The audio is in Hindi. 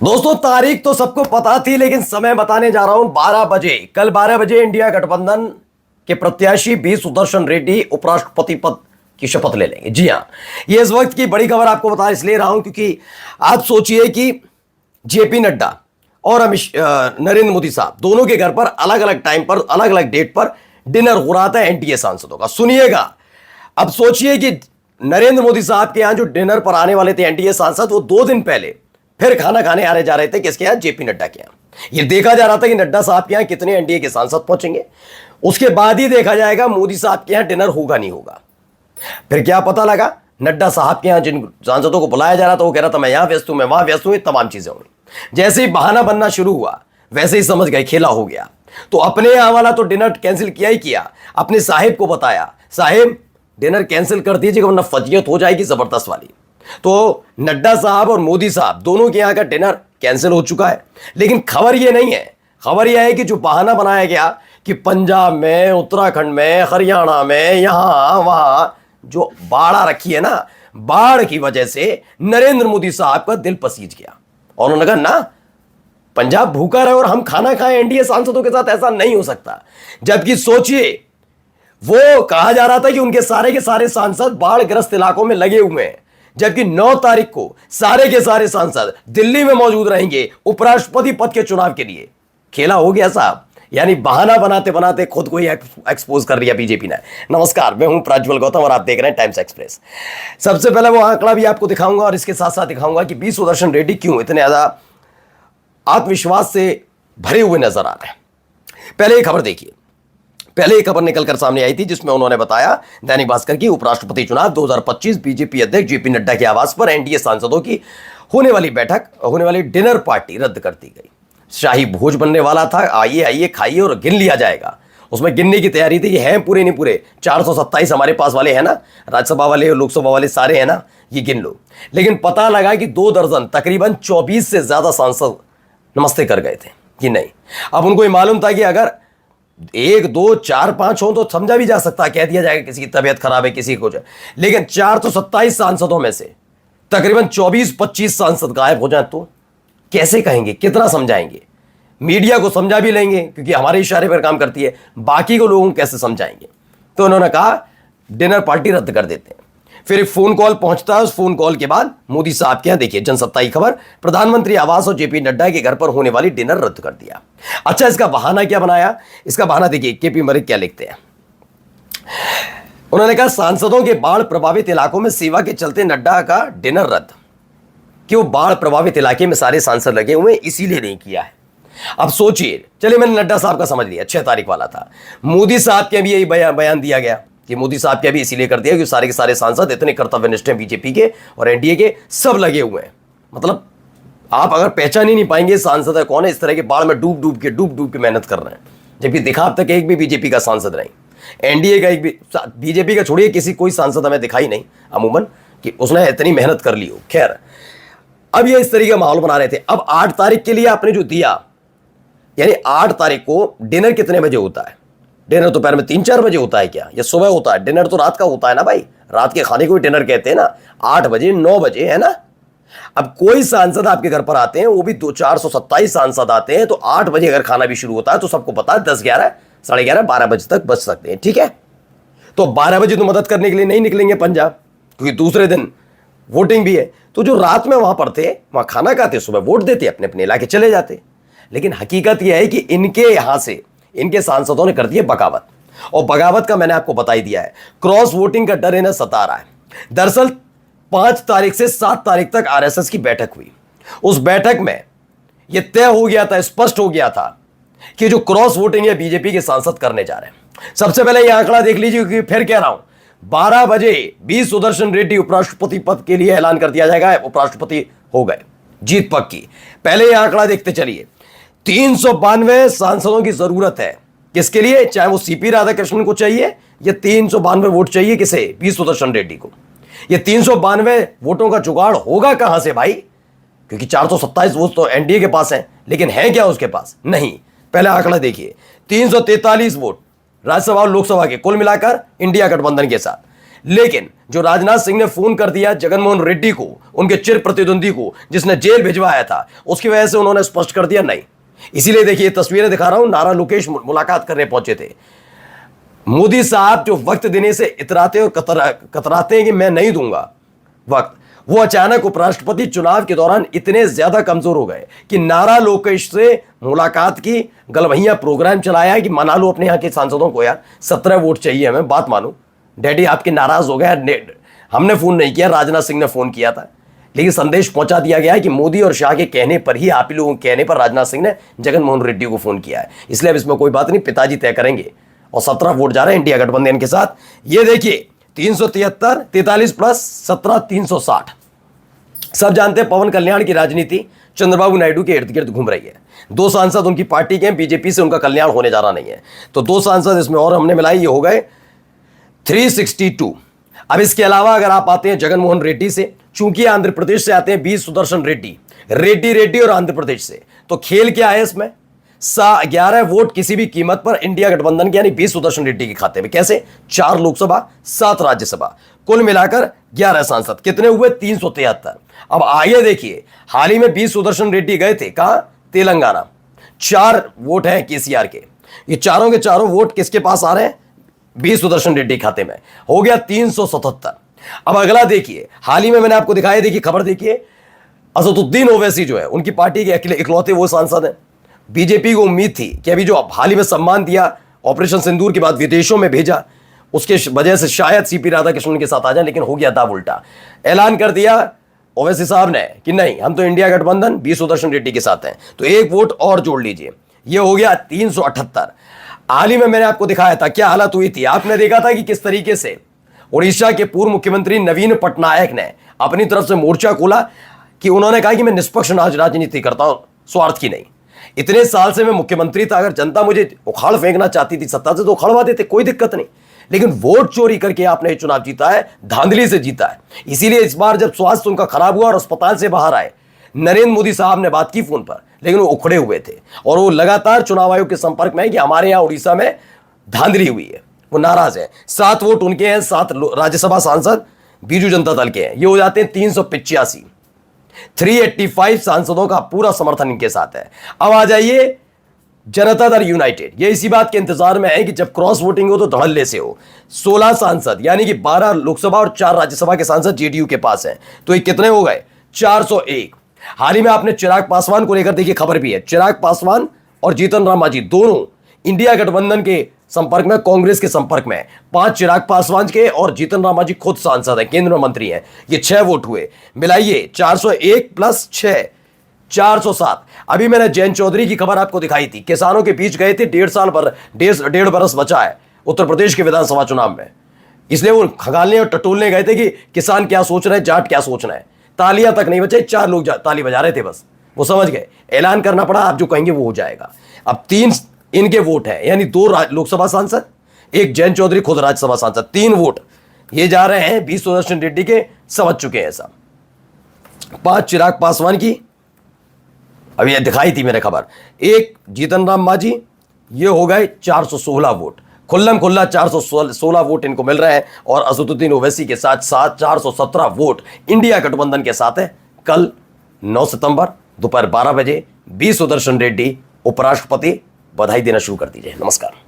दोस्तों तारीख तो सबको पता थी, लेकिन समय बताने जा रहा हूं 12 बजे। कल 12 बजे इंडिया गठबंधन के प्रत्याशी बी सुदर्शन रेड्डी उपराष्ट्रपति पद की शपथ ले लेंगे। जी हां, ये इस वक्त की बड़ी खबर आपको बता इसलिए रहा हूं क्योंकि आप सोचिए कि जेपी नड्डा और नरेंद्र मोदी साहब दोनों के घर पर अलग अलग टाइम पर अलग अलग डेट पर डिनर हो रहा था एनडीए सांसदों का। सुनिएगा, अब सोचिए कि नरेंद्र मोदी साहब के यहां जो डिनर पर आने वाले थे एनडीए सांसद, वो 2 दिन पहले फिर खाना खाने आने जा रहे थे किसके यहां? जेपी नड्डा के यहां। ये देखा जा रहा था कि नड्डा साहब के यहां कितने एनडीए के सांसद पहुंचेंगे, उसके बाद ही देखा जाएगा मोदी साहब के यहां डिनर होगा नहीं होगा। फिर क्या पता लगा, नड्डा साहब के यहां जिन सांसदों को बुलाया जा रहा था वो कह रहा था मैं यहां व्यस्त हूं, मैं वहां व्यस्त हूं। ये तमाम चीजें हुई। जैसे ही बहाना बनना शुरू हुआ वैसे ही समझ गए खेला हो गया। तो अपने यहां वाला तो डिनर कैंसिल किया ही किया, अपने साहिब को बताया साहिब डिनर कैंसिल कर दीजिएगा वरना फजीयत हो जाएगी जबरदस्त वाली। तो नड्डा साहब और मोदी साहब दोनों के यहां का डिनर कैंसिल हो चुका है। लेकिन खबर यह नहीं है, खबर यह है कि जो बहाना बनाया गया कि पंजाब में, उत्तराखंड में, हरियाणा में, यहां वहां जो बाढ़ रखी है ना, बाढ़ की वजह से नरेंद्र मोदी साहब का दिल पसीज गया और उन्होंने कहा ना पंजाब भूखा रहे और हम खाना खाएं एनडीए सांसदों के साथ, ऐसा नहीं हो सकता। जबकि सोचिए, वो कहा जा रहा था कि उनके सारे के सारे सांसद बाढ़ ग्रस्त इलाकों में लगे हुए हैं, जबकि 9 तारीख को सारे के सारे सांसद दिल्ली में मौजूद रहेंगे उपराष्ट्रपति पद के चुनाव के लिए। खेला हो गया साहब, यानी बहाना बनाते बनाते खुद को ही एक्सपोज कर दिया बीजेपी ने। नमस्कार, मैं हूं प्रज्वल गौतम और आप देख रहे हैं टाइम्स एक्सप्रेस। सबसे पहले वो आंकड़ा भी आपको दिखाऊंगा और इसके साथ साथ दिखाऊंगा कि बी सुदर्शन रेड्डी क्यों इतने ज्यादा आत्मविश्वास से भरे हुए नजर आ रहे हैं। पहले एक खबर देखिए, पहले एक खबर निकलकर सामने आई थी जिसमें उन्होंने बताया दैनिक भास्कर की उपराष्ट्रपति चुनाव 2025 बीजेपी अध्यक्ष जेपी नड्डा के आवास पर एनडीए सांसदों की होने वाली डिनर पार्टी रद्द कर दी गई। शाही भोज बनने वाला था, आइए आइए खाइए और गिन लिया जाएगा। उसमें गिनने की तैयारी थी, ये हैं पूरे नहीं पूरे 427 हमारे पास वाले हैं ना, राज्यसभा वाले लोकसभा वाले सारे हैं ना, ये गिन लो। लेकिन पता लगा कि 2 दर्जन तकरीबन 24 से ज्यादा सांसद नमस्ते कर गए थे कि नहीं। अब उनको ये मालूम था कि अगर 1 2 4 5 हो तो समझा भी जा सकता, कह दिया जाएगा किसी की तबीयत खराब है, किसी को। लेकिन 427 सांसदों में से तकरीबन 24-25 सांसद गायब हो जाए तो कैसे कहेंगे, कितना समझाएंगे? मीडिया को समझा भी लेंगे क्योंकि हमारे इशारे पर काम करती है, बाकी को लोगों को कैसे समझाएंगे? तो उन्होंने कहा डिनर पार्टी रद्द कर देते हैं। फिर एक फोन कॉल पहुंचता है, उस फोन कॉल के बाद मोदी साहब के यहां देखिए जनसत्ता की खबर, प्रधानमंत्री आवास और जेपी नड्डा के घर पर होने वाली डिनर रद्द कर दिया। अच्छा, इसका बहाना क्या बनाया? इसका बहाना देखिए केपी मलिक क्या लिखते हैं। उन्होंने कहा सांसदों के बाढ़ प्रभावित इलाकों में सेवा के चलते नड्डा का डिनर रद्द, कि वो बाढ़ प्रभावित इलाके में सारे सांसद लगे हुए इसीलिए नहीं किया है। अब सोचिए, चलिए मैंने नड्डा साहब का समझ लिया, 6 तारीख वाला था। मोदी साहब के भी यही बयान दिया गया कि मोदी साहब के भी इसीलिए कर दिया कि सारे के सारे सांसद इतने कर्तव्यनिष्ठ हैं बीजेपी के और एनडीए के, सब लगे हुए हैं। मतलब आप अगर पहचान ही नहीं पाएंगे सांसद है कौन है, इस तरह के बाढ़ में डूब डूब के मेहनत कर रहे हैं। जबकि दिखा अब तक एक भी बीजेपी का सांसद नहीं, एनडीए का एक भी, बीजेपी का छोड़िए, किसी कोई सांसद हमें दिखाई नहीं अमूमन कि उसने इतनी मेहनत कर ली हो। खैर, अब ये इस तरीके का माहौल बना रहे थे। अब 8 तारीख के लिए आपने जो दिया, यानी 8 तारीख को डिनर कितने बजे होता है? डिनर दोपहर में 3-4 बजे होता है क्या, या सुबह होता है? डिनर तो रात का होता है ना भाई, रात के खाने को डिनर कहते हैं ना, 8 बजे 9 बजे, है ना। अब कोई सांसद आपके घर पर आते हैं, वो भी 427 सांसद आते हैं, तो 8 बजे अगर खाना भी शुरू होता है तो सबको पता है 10 11 साढ़े 11 12 बजे तक बच सकते हैं, ठीक है। तो 12 बजे तो मदद करने के लिए नहीं निकलेंगे पंजाब, क्योंकि दूसरे दिन वोटिंग भी है। तो जो रात में वहां पर थे, वहां खाना खाते, सुबह वोट देते, अपने अपने इलाके चले जाते। लेकिन हकीकत यह है कि इनके यहां से इनके सांसदों ने कर दी है बगावत, और बगावत का मैंने आपको बता ही दिया है। क्रॉस वोटिंग का डर इन्हें सता रहा है। दरअसल 5 तारीख से 7 तारीख तक आरएसएस की बैठक हुई। उस बैठक में यह तय हो गया था, स्पष्ट हो गया था कि जो क्रॉस वोटिंग है बीजेपी के सांसद करने जा रहे हैं। सबसे पहले यह आंकड़ा देख लीजिए, क्योंकि फिर कह रहा हूं 12 बजे बी सुदर्शन रेड्डी उपराष्ट्रपति पद के लिए ऐलान कर दिया जाएगा, उपराष्ट्रपति हो गए, जीत पक्की। पहले यह आंकड़ा देखते चलिए, 392 सांसदों की जरूरत है। किसके लिए? चाहे वो सीपी राधाकृष्णन को चाहिए या 392 वोट चाहिए किसे? बी सुदर्शन रेड्डी को। ये 392 वोटों का जुगाड़ होगा कहां से भाई? क्योंकि 427 वोट तो एनडीए के पास हैं, लेकिन है क्या उसके पास? नहीं। पहले आंकड़ा देखिए, 343 वोट राज्यसभा और लोकसभा के कुल मिलाकर इंडिया गठबंधन के साथ। लेकिन जो राजनाथ सिंह ने फोन कर दिया जगनमोहन रेड्डी को, उनके चिर प्रतिद्वंदी को, जिसने जेल भिजवाया था, उसकी वजह से उन्होंने स्पष्ट कर दिया नहीं। इसीलिए देखिए तस्वीरें दिखा रहा हूं, नारा लोकेश मुलाकात करने पहुंचे थे। मोदी साहब जो वक्त देने से इतराते और कतराते हैं कि मैं नहीं दूंगा वक्त, वो अचानक उपराष्ट्रपति चुनाव के दौरान इतने ज्यादा कमजोर हो गए कि नारा लोकेश से मुलाकात की, गलवहिया प्रोग्राम चलाया कि मना लो अपने यहां के सांसदों को, यार 17 वोट चाहिए हमें, बात मानो डैडी आपके नाराज हो गया, हमने फोन नहीं किया, राजनाथ सिंह ने फोन किया था, लेकिन संदेश पहुंचा दिया गया है कि मोदी और शाह के कहने पर ही, आप ही लोगों के कहने पर राजनाथ सिंह ने जगनमोहन रेड्डी को फोन किया है। इसलिए अब इसमें कोई बात नहीं, पिताजी तय करेंगे और 17 वोट जा रहे हैं इंडिया गठबंधन के साथ। ये देखिए 373, 43 प्लस 17, 360। सब जानते हैं पवन कल्याण की राजनीति चंद्रबाबू नायडू के इर्द गिर्द घूम रही है। 2 सांसद उनकी पार्टी के हैं, बीजेपी से उनका कल्याण होने जा रहा नहीं है, तो 2 सांसद इसमें और हमने मिलाई, ये हो गए 362। अब इसके अलावा अगर आप आते हैं जगनमोहन रेड्डी से, चूंकि आंध्र प्रदेश से आते हैं बी सुदर्शन रेड्डी, रेड्डी और आंध्र प्रदेश से, तो खेल क्या है इसमें, 11 वोट किसी भी कीमत पर इंडिया गठबंधन के यानी बी सुदर्शन रेड्डी के खाते में। कैसे? 4 लोकसभा, 7 राज्यसभा, कुल मिलाकर 11 सांसद, कितने हुए? 373। अब आइए देखिए, हाल ही में बी सुदर्शन रेड्डी गए थे कहां? तेलंगाना। 4 वोट हैं केसीआर के, ये चारों के चारों वोट किसके पास आ रहे हैं? बी सुदर्शन रेड्डी खाते में। हो गया 377। अब अगला देखिए, हाल ही में मैंने आपको दिखाया, देखिए खबर देखिए, असदुद्दीन ओवैसी जो है उनकी पार्टी के इकलौते वो सांसद हैं। बीजेपी को उम्मीद थी कि अभी जो हाल ही में सम्मान दिया ऑपरेशन सिंदूर के बाद विदेशों में भेजा, उसके वजह से शायद सीपी राधाकृष्णन के साथ आ जाए, लेकिन हो गया दाव उल्टा। ऐलान कर दिया ओवैसी साहब ने कि नहीं, हम तो इंडिया गठबंधन बी सुदर्शन रेड्डी के साथ हैं, तो 1 वोट और जोड़ लीजिए, ये हो गया 378। हाल ही में मैंने आपको दिखाया था क्या हालत हुई थी, आपने देखा था कि किस तरीके से उड़ीसा के पूर्व मुख्यमंत्री नवीन पटनायक ने अपनी तरफ से मोर्चा खोला कि उन्होंने कहा कि मैं निष्पक्ष राजनीति करता हूं, स्वार्थ की नहीं। इतने साल से मैं मुख्यमंत्री था, अगर जनता मुझे उखाड़ फेंकना चाहती थी सत्ता से तो उखाड़वा देते, कोई दिक्कत नहीं, लेकिन वोट चोरी करके आपने चुनाव जीता है, धांधली से जीता है। इसीलिए इस बार जब स्वास्थ्य उनका खराब हुआ और अस्पताल से बाहर आए, नरेंद्र मोदी साहब ने बात की फोन पर, लेकिन वो उखड़े हुए थे और वो लगातार चुनाव आयोग के संपर्क में है कि हमारे यहां उड़ीसा में धांधली हुई है, वो नाराज है। 7 वोट उनके हैं, 7 राज्यसभा सांसद बीजू जनता दल के हैं, ये हो जाते हैं 385। 385 सांसदों का पूरा समर्थन इनके साथ है। अब आ जाइए जनता दल यूनाइटेड, ये इसी बात के इंतजार में है कि जब क्रॉस वोटिंग हो तो धड़ल्ले से हो। 16 सांसद यानी कि 12 लोकसभा और 4 राज्यसभा के सांसद जेडीयू के पास हैं, तो ये कितने हो गए? 401। हाल ही में आपने चिराग पासवान को लेकर देखिए खबर भी है, चिराग पासवान और जीतन राम मांझी दोनों इंडिया गठबंधन के संपर्क में, कांग्रेस के संपर्क में। 5 चिराग पासवान के और जीतन राम मांझी खुद सांसद हैं, केंद्रीय मंत्री हैं। ये 6 वोट हुए, मिलाइए 401 प्लस 6, 407। अभी मैंने जयंत चौधरी की खबर आपको दिखाई थी, किसानों के बीच गए थे, 1.5 बरस बचा है उत्तर प्रदेश के विधानसभा चुनाव में, इसलिए वो खंगालने और टटोलने गए थे कि किसान क्या सोच रहे हैं, जाट क्या सोच रहे हैं। तालियां तक नहीं बचे, 4 लोग ताली बजा रहे थे बस, वो समझ गए, ऐलान करना पड़ा, आप जो कहेंगे वो हो जाएगा। अब 3 इनके वोट हैं, यानी 2 लोकसभा सांसद, 1 जयंत चौधरी खुद राज्यसभा सांसद, 3 वोट ये जा रहे हैं बी सुदर्शन रेड्डी के, समझ चुके हैं सब। 5 चिराग पासवान की, अभी ये दिखाई थी मैंने खबर, 1 जीतन राम मांझी, ये हो गए 416 वोट, खुल्लम खुल्ला 416 वोट इनको मिल रहे हैं। और असदुद्दीन ओवैसी के साथ 417 वोट इंडिया गठबंधन के साथ है। कल 9 सितंबर दोपहर 12 बजे बी सुदर्शन रेड्डी उपराष्ट्रपति, बधाई देना शुरू कर दीजिए। नमस्कार।